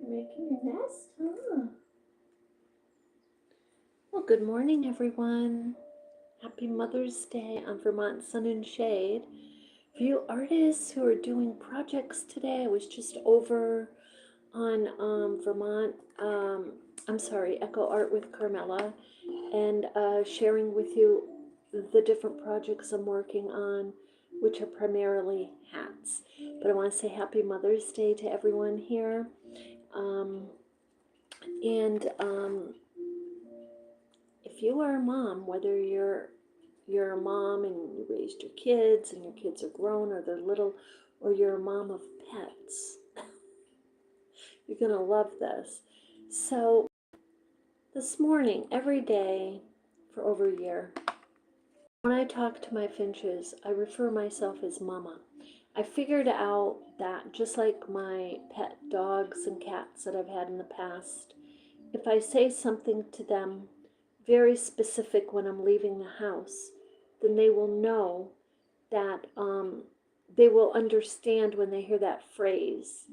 Making your nest, huh? Well, good morning, everyone. Happy Mother's Day on Vermont Sun and Shade. For you artists who are doing projects today, I was just over on Vermont, Echo Art with Carmela, and sharing with you the different projects I'm working on, which are primarily hats. But I want to say Happy Mother's Day to everyone here. Um, and if you are a mom, whether you're a mom and you raised your kids and your kids are grown or they're little, or you're a mom of pets, you're gonna love this. So this morning, every day for over a year, when I talk to my finches, I refer myself as mama. I figured out that just like my pet dogs and cats that I've had in the past, if I say something to them very specific when I'm leaving the house, then they will know that they will understand when they hear that phrase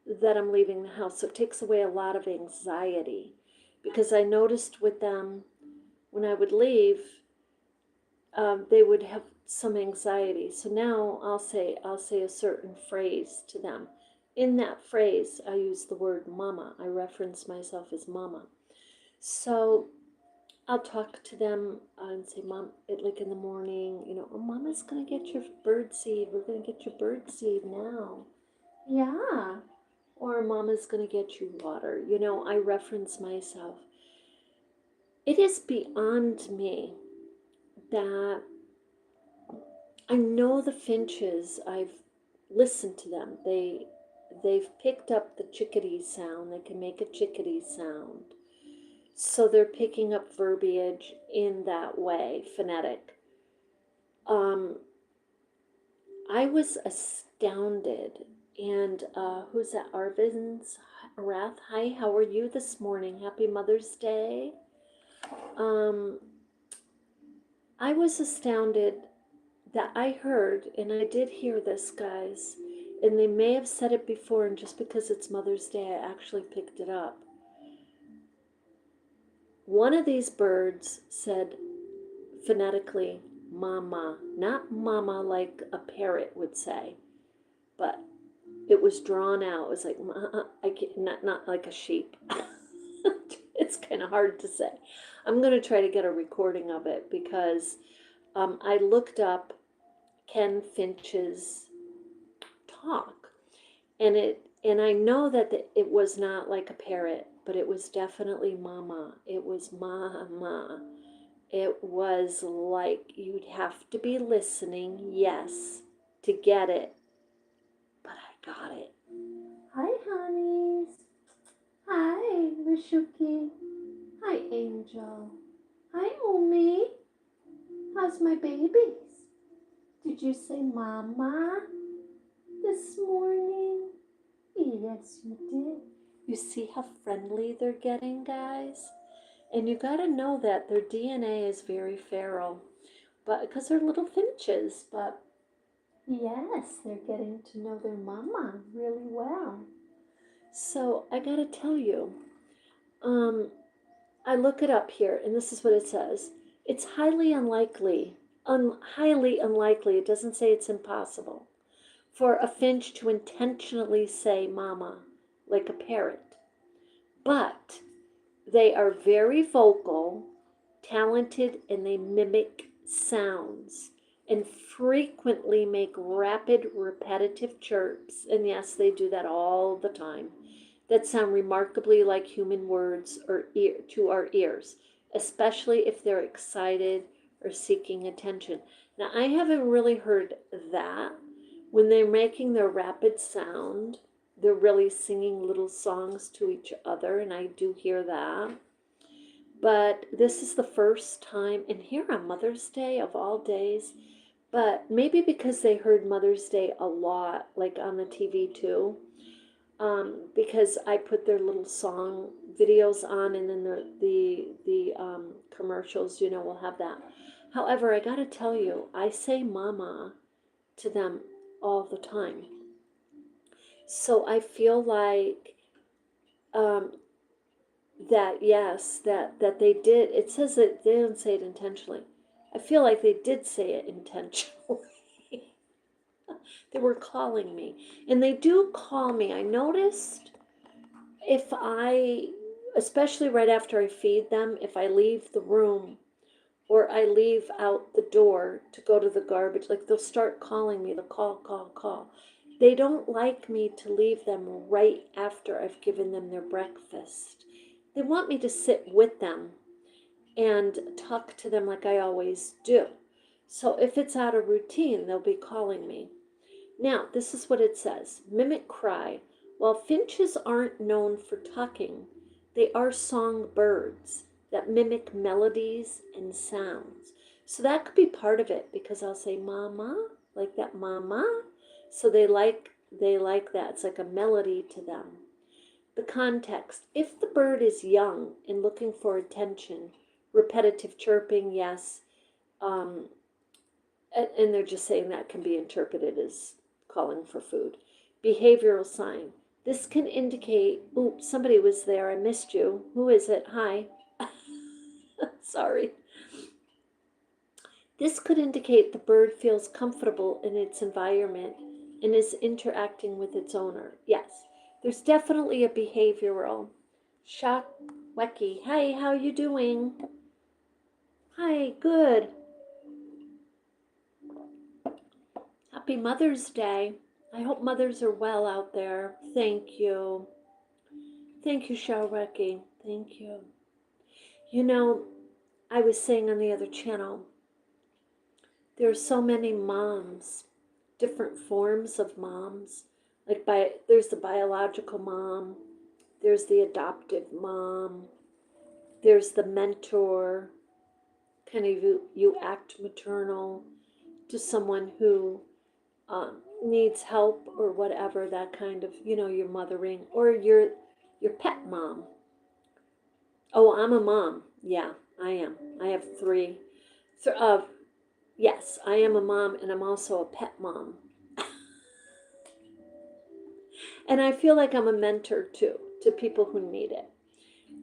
that I'm leaving the house. So it takes away a lot of anxiety, because I noticed with them when I would leave, they would have some anxiety. So now I'll say a certain phrase to them. In that phrase, I use the word mama. I reference myself as mama. So I'll talk to them and say, Mom, like in the morning, oh, Mama's going to get your bird seed. We're going to get your bird seed now. Yeah. Or Mama's going to get you water. I reference myself. It is beyond me that I know the finches. I've listened to them. They've picked up the chickadee sound. They can make a chickadee sound. So they're picking up verbiage in that way, phonetic. I was astounded. And who's that? Arvin's Wrath. Hi, how are you this morning? Happy Mother's Day. I was astounded that I heard, and I did hear this, guys, and they may have said it before, and just because it's Mother's Day, I actually picked it up. One of these birds said phonetically, mama, not mama like a parrot would say, but it was drawn out. It was like, not like a sheep. It's kind of hard to say. I'm going to try to get a recording of it, because I looked up Ken Finch's talk, and I know that it was not like a parrot, but it was definitely mama. It was mama. It was like you'd have to be listening, yes, to get it, but I got it. Hi, honeys. Hi, Rishuki. Hi, Angel. Hi, Omi. How's my babies? Did you say mama this morning? Yes, you did. You see how friendly they're getting, guys? And you got to know that their DNA is very feral, but because they're little finches, but yes, they're getting to know their mama really well. So I got to tell you, I look it up here, and this is what it says. It's highly unlikely, highly unlikely, it doesn't say it's impossible, for a finch to intentionally say mama like a parrot. But they are very vocal, talented, and they mimic sounds and frequently make rapid, repetitive chirps. And yes, they do that all the time, that sound remarkably like human words to our ears, especially if they're excited or seeking attention. Now, I haven't really heard that. When they're making their rapid sound, they're really singing little songs to each other, and I do hear that. But this is the first time, and here on Mother's Day of all days, but maybe because they heard Mother's Day a lot, like on the TV too, because I put their little song videos on, and then the commercials, will have that. However, I gotta tell you, I say mama to them all the time. So I feel like um, that yes, that they did. It says that they didn't say it intentionally. I feel like they did say it intentionally. They were calling me, and they do call me. I noticed if I, especially right after I feed them, if I leave the room or I leave out the door to go to the garbage, like they'll start calling me. They'll call. They don't like me to leave them right after I've given them their breakfast. They want me to sit with them and talk to them like I always do. So if it's out of routine, they'll be calling me. Now, this is what it says: mimic cry. While finches aren't known for talking, they are songbirds that mimic melodies and sounds. So that could be part of it because I'll say mama, like that mama. So they like that. It's like a melody to them. The context: if the bird is young and looking for attention, repetitive chirping, yes. Um, and they're just saying that can be interpreted as calling for food. Behavioral sign: this can indicate, oops, somebody was there, I missed you. Who is it? Hi. Sorry. This could indicate the bird feels comfortable in its environment and is interacting with its owner. Yes, there's definitely a behavioral. Shock Wecky. Hi, how you doing? Hi, good. Happy Mother's Day. I hope mothers are well out there. Thank you. Thank you, Shawreki. Thank you. You know, I was saying on the other channel, there are so many moms, different forms of moms. There's the biological mom, there's the adoptive mom, there's the mentor, kind of you act maternal to someone who needs help or whatever, that kind of, your mothering, or your pet mom. Oh, I'm a mom. Yeah, I am. I have three. Yes, I am a mom, and I'm also a pet mom. And I feel like I'm a mentor too to people who need it.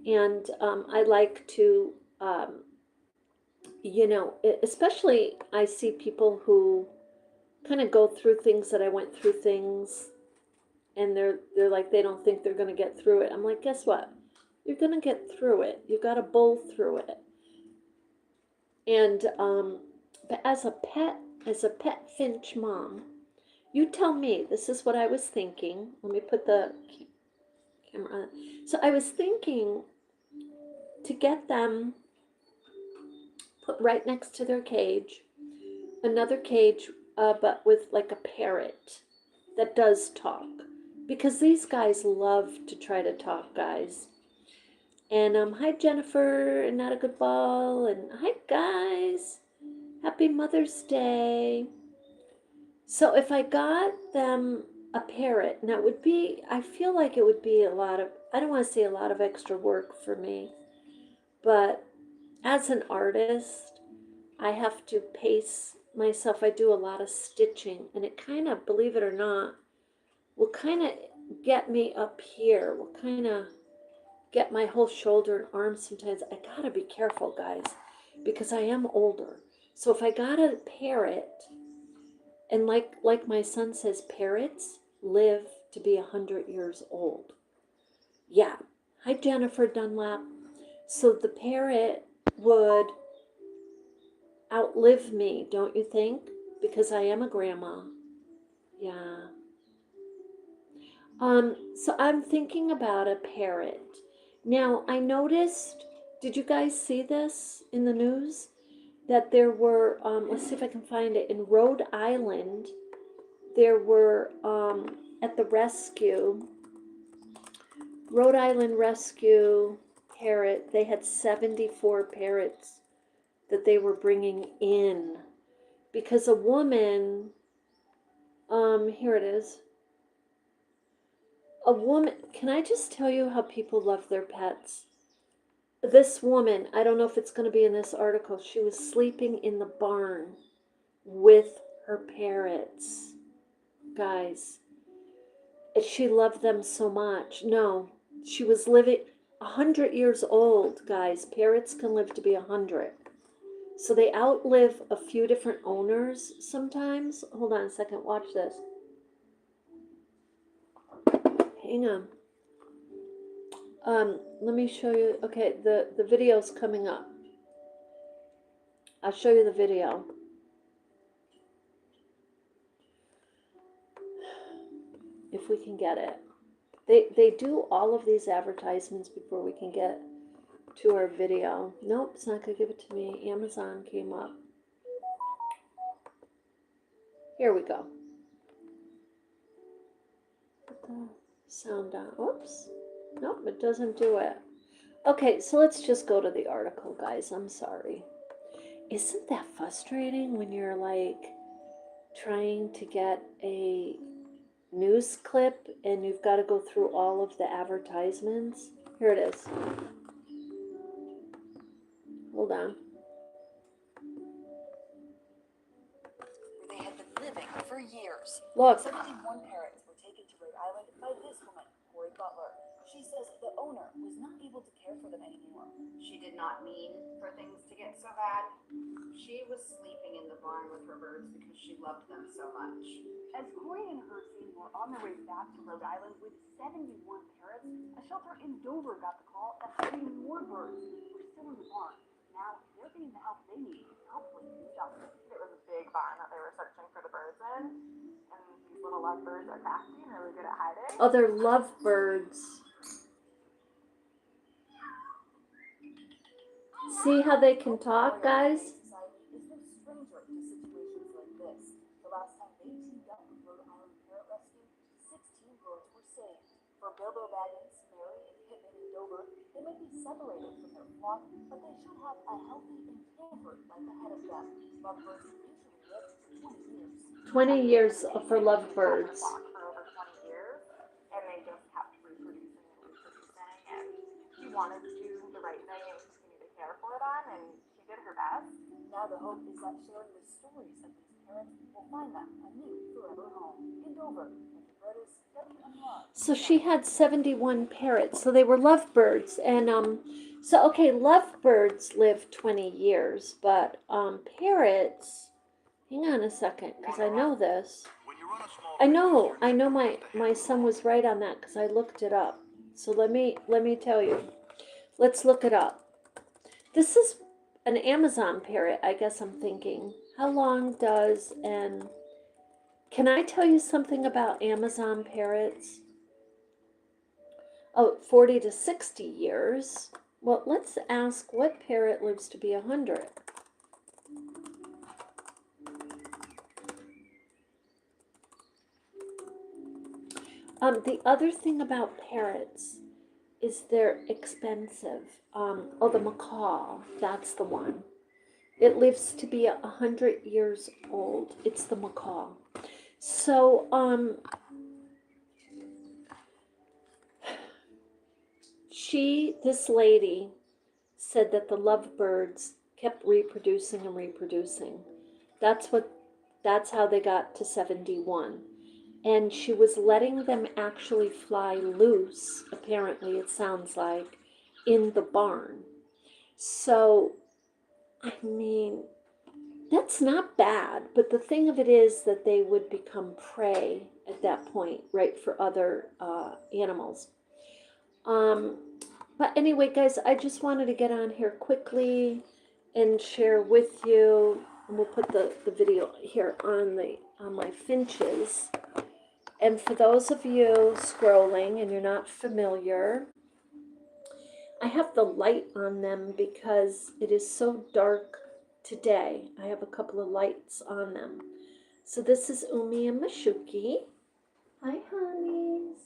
And I like to, especially I see people who kind of go through things that I went through things, and they're like they don't think they're going to get through it. I'm like, guess what? You're going to get through it. You got to bowl through it. And but as a pet Finch mom, you tell me. This is what I was thinking. Let me put the camera on. So I was thinking to get them put right next to their cage, another cage, but with like a parrot that does talk, because these guys love to try to talk, guys. And hi Jennifer, and not a good ball, and hi guys, happy Mother's Day. So if I got them a parrot, now it would be, I feel like it would be a lot of, I don't want to say a lot of extra work for me, but as an artist, I have to pace myself. I do a lot of stitching, and it kind of, believe it or not, will kind of get me up here, will kind of get my whole shoulder and arm sometimes. I gotta be careful, guys, because I am older. So if I got a parrot, and like my son says, parrots live to be 100 years old. Yeah. Hi, Jennifer Dunlap. So the parrot would outlive me, don't you think? Because I am a grandma. Yeah. So I'm thinking about a parrot. Now, I noticed, did you guys see this in the news? That there were, let's see if I can find it, in Rhode Island, there were, at the rescue, Rhode Island Rescue Parrot, they had 74 parrots that they were bringing in because a woman, here it is. A woman, can I just tell you how people love their pets? This woman, I don't know if it's going to be in this article, she was sleeping in the barn with her parrots. Guys, she loved them so much. No, She was living 100 years old, guys. Parrots can live to be 100. So they outlive a few different owners sometimes. Hold on a second. Watch this. Hang on. Let me show you. Okay, the video's coming up. I'll show you the video. If we can get it. They do all of these advertisements before we can get to our video. Nope, it's not going to give it to me. Amazon came up. Here we go. Put the sound on. Oops. Nope, it doesn't do it. Okay, so let's just go to the article, guys. I'm sorry. Isn't that frustrating when you're like trying to get a news clip and you've got to go through all of the advertisements? Here it is. Hold on. They had been living for years. Look. 71 parrots were taken to Rhode Island by this woman, Corey Butler. She says the owner was not able to care for them anymore. She did not mean for things to get so bad. She was sleeping in the barn with her birds because she loved them so much. As Corey and her team were on their way back to Rhode Island with 71 parrots, a shelter in Dover got the call that 3 more birds were still in the barn. Now they're getting the help they need to hopefully do justice. It was a big barn that they were searching for the birds in, and these little lovebirds are crafty and really good at hiding. Oh, they're lovebirds. See how they can talk, guys? Society is no stranger to situations like this. The last time they teamed up with Rhode Island Parrot Rescue, 16 birds were saved. For Bilbo Baggins, Mary, and Pippin in Dover, they may be separated from their flock, but they should have a healthy and pampered life ahead of them. Lovebirds usually live 20 years. 20 years for lovebirds. For over 20 years, and they just kept reproducing and reproducing, and she wanted to do the right thing and continue to care for them, and she did her best. Now the hope is that sharing the stories of these parents will find them a new forever home. In Dover, so she had 71 parrots. So they were lovebirds. And so, okay, lovebirds live 20 years, but parrots, hang on a second, because I know this. I know my son was right on that because I looked it up. So let me tell you. Let's look it up. This is an Amazon parrot, I guess I'm thinking. How long does can I tell you something about Amazon parrots? Oh, 40 to 60 years. Well, let's ask what parrot lives to be 100. The other thing about parrots is they're expensive. Oh, the macaw, that's the one. It lives to be 100 years old. It's the macaw. So, this lady said that the lovebirds kept reproducing and reproducing. That's how they got to 71. And she was letting them actually fly loose, apparently, it sounds like, in the barn. So, I mean, that's not bad, but the thing of it is that they would become prey at that point, right, for other animals. But anyway, guys, I just wanted to get on here quickly and share with you, and we'll put the video here on my finches. And for those of you scrolling and you're not familiar, I have the light on them because it is so dark today. I have a couple of lights on them. So this is Umi and Mashuki. Hi, honeys.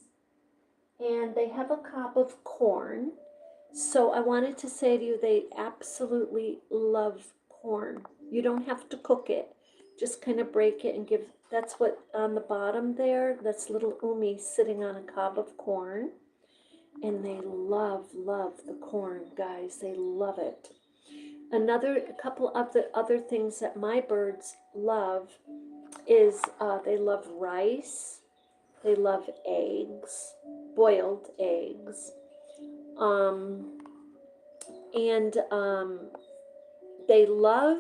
And they have a cob of corn. So I wanted to say to you, they absolutely love corn. You don't have to cook it. Just kind of break it and give, that's what on the bottom there, that's little Umi sitting on a cob of corn. And they love the corn, guys. They love it. A couple of the other things that my birds love is they love rice. They love eggs, boiled eggs. Um, and they love,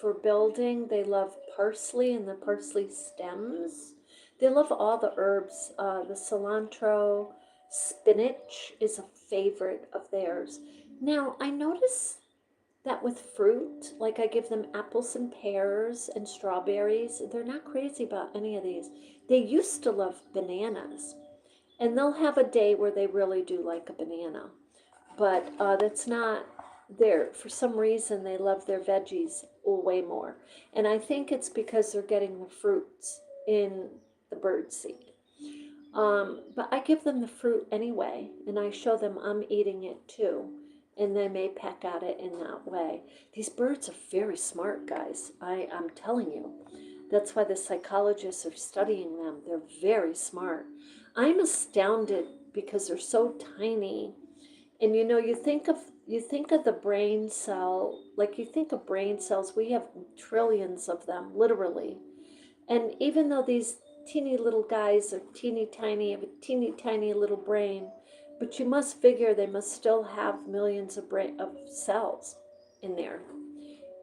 for building, they love parsley and the parsley stems. They love all the herbs. The cilantro, spinach is a favorite of theirs. Now, I notice that with fruit, like I give them apples and pears and strawberries, they're not crazy about any of these. They used to love bananas, and they'll have a day where they really do like a banana, but that's not there. For some reason, they love their veggies way more, and I think it's because they're getting the fruits in the bird seed. But I give them the fruit anyway, and I show them I'm eating it too, and they may peck at it in that way. These birds are very smart, guys. I'm telling you. That's why the psychologists are studying them. They're very smart. I'm astounded because they're so tiny. And you think of the brain cell, like you think of brain cells, we have trillions of them, literally. And even though these teeny little guys are teeny tiny, have a teeny tiny little brain, but you must figure they must still have millions of cells in there,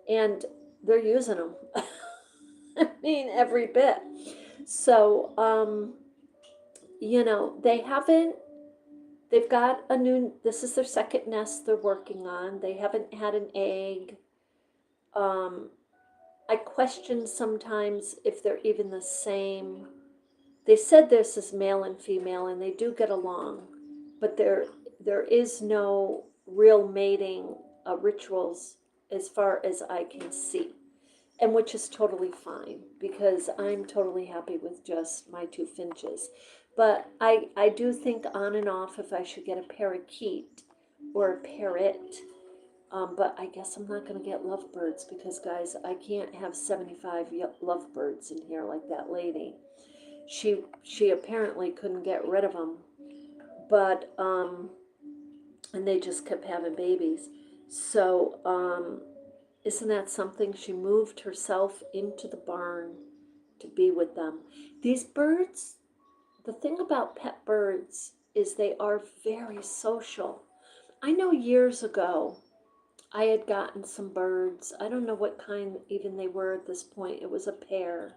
and they're using them. I mean, every bit. So, they haven't. They've got a new. This is their second nest they're working on. They haven't had an egg. Um, I question sometimes if they're even the same. They said this is male and female, and they do get along, but there is no real mating rituals as far as I can see, and which is totally fine because I'm totally happy with just my two finches. But I do think on and off if I should get a parakeet or a parrot. But I guess I'm not going to get lovebirds because, guys, I can't have 75 lovebirds in here like that lady. She apparently couldn't get rid of them, but and they just kept having babies. So isn't that something? She moved herself into the barn to be with them. These birds, the thing about pet birds is they are very social. I know years ago I had gotten some birds. I don't know what kind even they were at this point. It was a pair.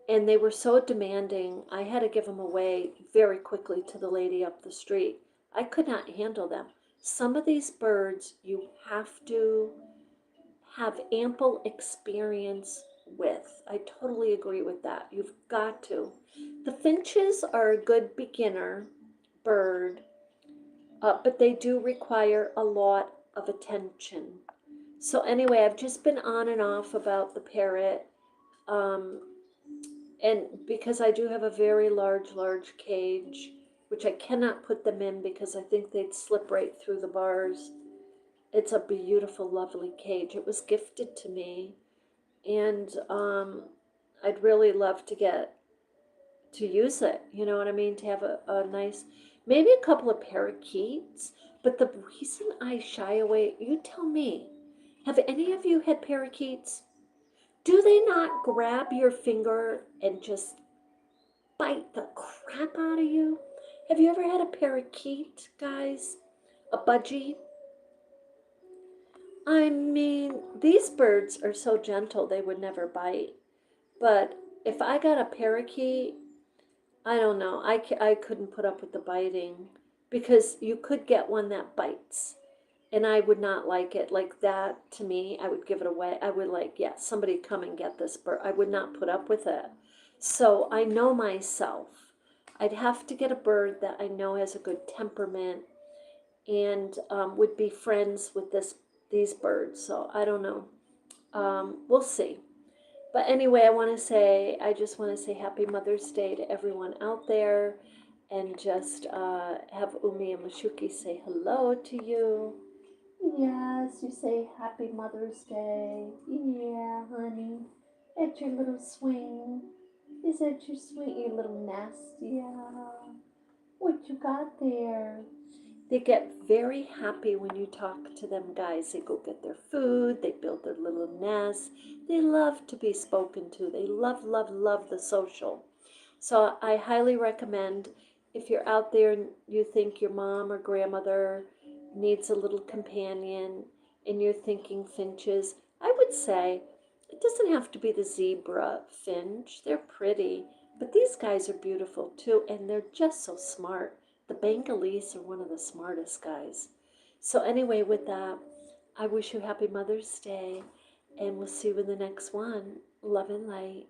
And they were so demanding, I had to give them away very quickly to the lady up the street. I could not handle them. Some of these birds you have to have ample experience with. I totally agree with that. You've got to. The finches are a good beginner bird, but they do require a lot of attention. So, anyway, I've just been on and off about the parrot. Um, and because I do have a very large cage, which I cannot put them in because I think they'd slip right through the bars. It's a beautiful, lovely cage. It was gifted to me, and I'd really love to get to use it. You know what I mean? To have a nice, maybe a couple of parakeets. But the reason I shy away, you tell me, have any of you had parakeets? Do they not grab your finger and just bite the crap out of you? Have you ever had a parakeet, guys? A budgie? I mean, these birds are so gentle they would never bite. But if I got a parakeet, I don't know. I couldn't put up with the biting because you could get one that bites. And I would not like it like that. To me, I would give it away. I would like, yeah, somebody come and get this bird. I would not put up with it. So I know myself. I'd have to get a bird that I know has a good temperament and would be friends with these birds. So I don't know. We'll see. But anyway, I just want to say Happy Mother's Day to everyone out there, and just have Umi and Mashuki say hello to you. Yes, you say Happy Mother's Day. Yeah, honey. At your little swing. Is that your swing, your little nest? Yeah. What you got there? They get very happy when you talk to them, guys. They go get their food, they build their little nests. They love to be spoken to. They love the social. So I highly recommend if you're out there and you think your mom or grandmother needs a little companion and you're thinking finches, I would say it doesn't have to be the zebra finch. They're pretty, but these guys are beautiful too, and they're just so smart. The Bengalese are one of the smartest guys. So, anyway, with that, I wish you happy Mother's Day, and we'll see you in the next one. Love and light.